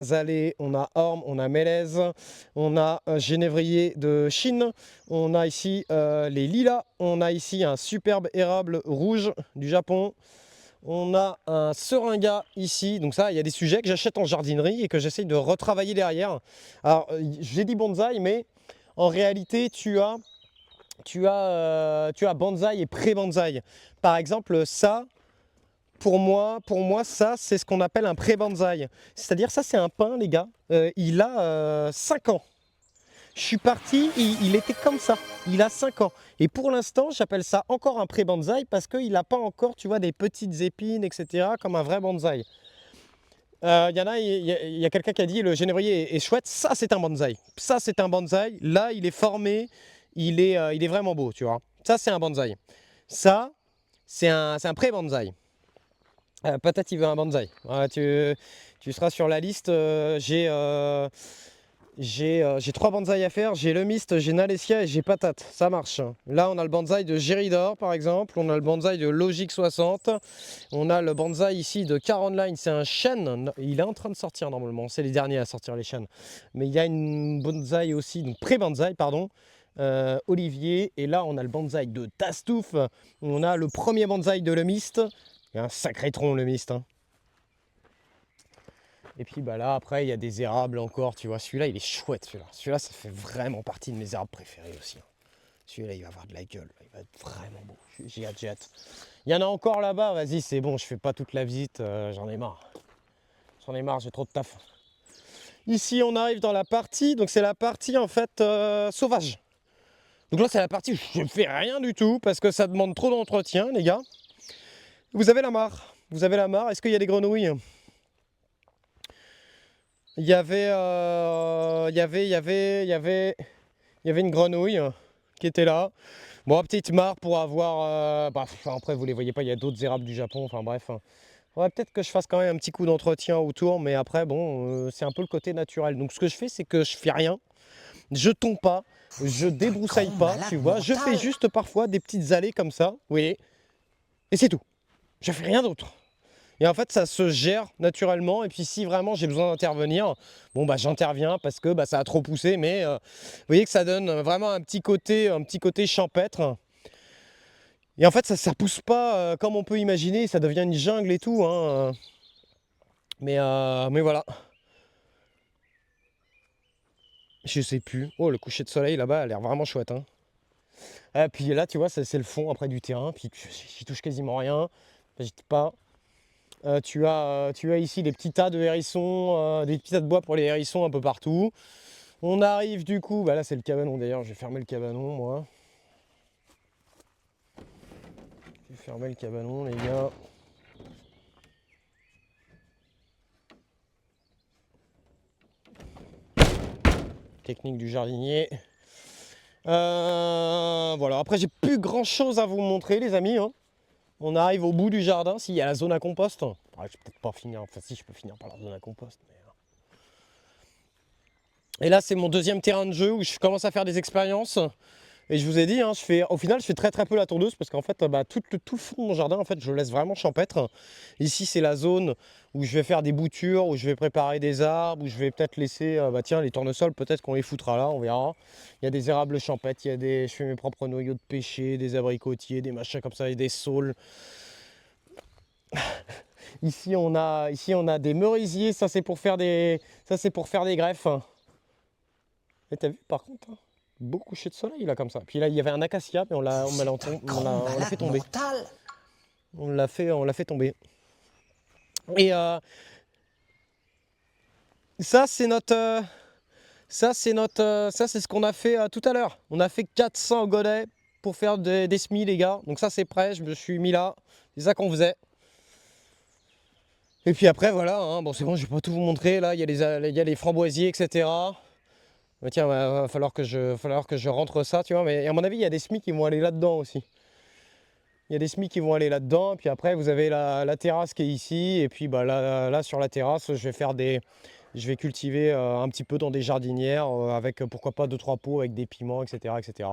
Azalée, on a Orme, on a Mélèze, on a un Genévrier de Chine, on a ici les lilas, on a ici un superbe érable rouge du Japon, on a un seringa ici, donc ça, il y a des sujets que j'achète en jardinerie et que j'essaye de retravailler derrière. Alors, j'ai dit bonsaï, mais en réalité, tu as bonsaï et pré-bonsaï. Par exemple, ça, pour moi, ça, c'est ce qu'on appelle un pré-bonsaï. C'est-à-dire, ça, c'est un pin, les gars. Il a 5 ans. Je suis parti, il était comme ça. Il a 5 ans. Et pour l'instant, j'appelle ça encore un pré-bonsaï parce qu'il n'a pas encore, tu vois, des petites épines, etc., comme un vrai bonsaï. Il y en a, il y a quelqu'un qui a dit le genévrier est chouette. Ça, c'est un bonsaï. Ça, c'est un bonsaï. Là, il est formé. Il est vraiment beau, tu vois. Ça, c'est un bonsaï. Ça, c'est un pré-bonsaï. Peut-être il veut un bonsaï. Ouais, tu seras sur la liste. J'ai 3 bonsaïs à faire. J'ai le mist, j'ai Nalessia et j'ai patate. Ça marche. Là, on a le bonsaï de Géridor, par exemple. On a le bonsaï de Logic 60. On a le bonsaï ici de Caroline. C'est un chêne. Il est en train de sortir normalement. C'est les derniers à sortir, les chênes. Mais il y a une bonsaï aussi, donc pré-bonsaï, pardon. Olivier. Et là, on a le bonsaï de Tastouf. On a le premier bonsaï de Le Mist. Il y a un sacré tronc, le mist, hein. Et puis bah là, après, il y a des érables encore, tu vois. Celui-là, il est chouette, celui-là. Celui-là, ça fait vraiment partie de mes érables préférés aussi, hein. Celui-là, il va avoir de la gueule. Il va être vraiment beau. J'ai hâte, j'ai hâte. Il y en a encore là-bas. Vas-y, c'est bon, je fais pas toute la visite. J'en ai marre. J'en ai marre, j'ai trop de taf. Ici, on arrive dans la partie. Donc, c'est la partie, en fait, sauvage. Donc là, c'est la partie où je ne fais rien du tout parce que ça demande trop d'entretien, les gars. Vous avez la mare. Vous avez la mare. Est-ce qu'il y a des grenouilles? Il y avait une grenouille qui était là. Bon, petite mare pour avoir. Après, vous les voyez pas, il y a d'autres érables du Japon. Enfin bref. Faudrait peut-être que je fasse quand même un petit coup d'entretien autour, mais après, bon, c'est un peu le côté naturel. Donc, ce que je fais, c'est que je fais rien. Je tombe pas, je T'es un débroussaille grand pas, malade tu vois. Je fais mental. juste parfois des petites allées comme ça, vous voyez. Et c'est tout. Je fais rien d'autre. Et en fait, ça se gère naturellement. Et puis, si vraiment j'ai besoin d'intervenir, bon, bah, j'interviens parce que bah, ça a trop poussé. Mais vous voyez que ça donne vraiment un petit côté champêtre. Et en fait, ça pousse pas comme on peut imaginer. Ça devient une jungle et tout, hein. Mais voilà. Je sais plus. Oh, le coucher de soleil là-bas a l'air vraiment chouette, hein. Et puis là, tu vois, c'est le fond après du terrain. Puis j'y touche quasiment rien. J'hésite pas. Tu as ici des petits tas de hérissons, des petits tas de bois pour les hérissons un peu partout. On arrive du coup, bah là c'est le cabanon d'ailleurs, j'ai fermé le cabanon moi. J'ai fermé le cabanon les gars. Technique du jardinier. Voilà, après j'ai plus grand chose à vous montrer les amis, hein. On arrive au bout du jardin, s'il y a la zone à compost. Ouais, je vais peut-être pas finir, enfin si je peux finir par la zone à compost. Et là c'est mon deuxième terrain de jeu où je commence à faire des expériences. Et je vous ai dit, hein, au final, je fais très très peu la tondeuse parce qu'en fait, bah, tout le fond de mon jardin, en fait, je le laisse vraiment champêtre. Ici, c'est la zone où je vais faire des boutures, où je vais préparer des arbres, où je vais peut-être laisser, bah tiens, les tournesols, peut-être qu'on les foutra là, on verra. Il y a des érables champêtres, je fais mes propres noyaux de pêcher, des abricotiers, des machins comme ça, et des saules. Ici, on a des merisiers, ça c'est pour faire des greffes. Et t'as vu, par contre, hein, beau coucher de soleil là comme ça. Puis là, il y avait un acacia, mais on l'a, on, me l'a- C'est un on l'a- grand on l'a fait malade tomber. mental. On l'a fait tomber. Et ça, c'est notre, ça, c'est ce qu'on a fait tout à l'heure. On a fait 400 godets pour faire des semis, les gars. Donc ça, c'est prêt. Je me suis mis là. C'est ça qu'on faisait. Et puis après, voilà, hein, bon, c'est bon, je vais pas tout vous montrer. Là, il y a les framboisiers, etc. Mais tiens, va falloir que je rentre ça, tu vois. Mais à mon avis, il y a des semis qui vont aller là-dedans aussi. Il y a des semis qui vont aller là-dedans. Puis après, vous avez la terrasse qui est ici. Et puis bah, là, sur la terrasse, je vais cultiver un petit peu dans des jardinières avec pourquoi pas 2-3 pots avec des piments, etc. etc.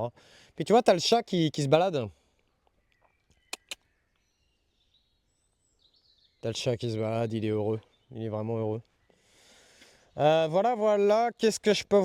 Puis tu vois, tu as le chat qui se balade. Tu as le chat qui se balade, il est heureux. Il est vraiment heureux. Voilà, qu'est-ce que je peux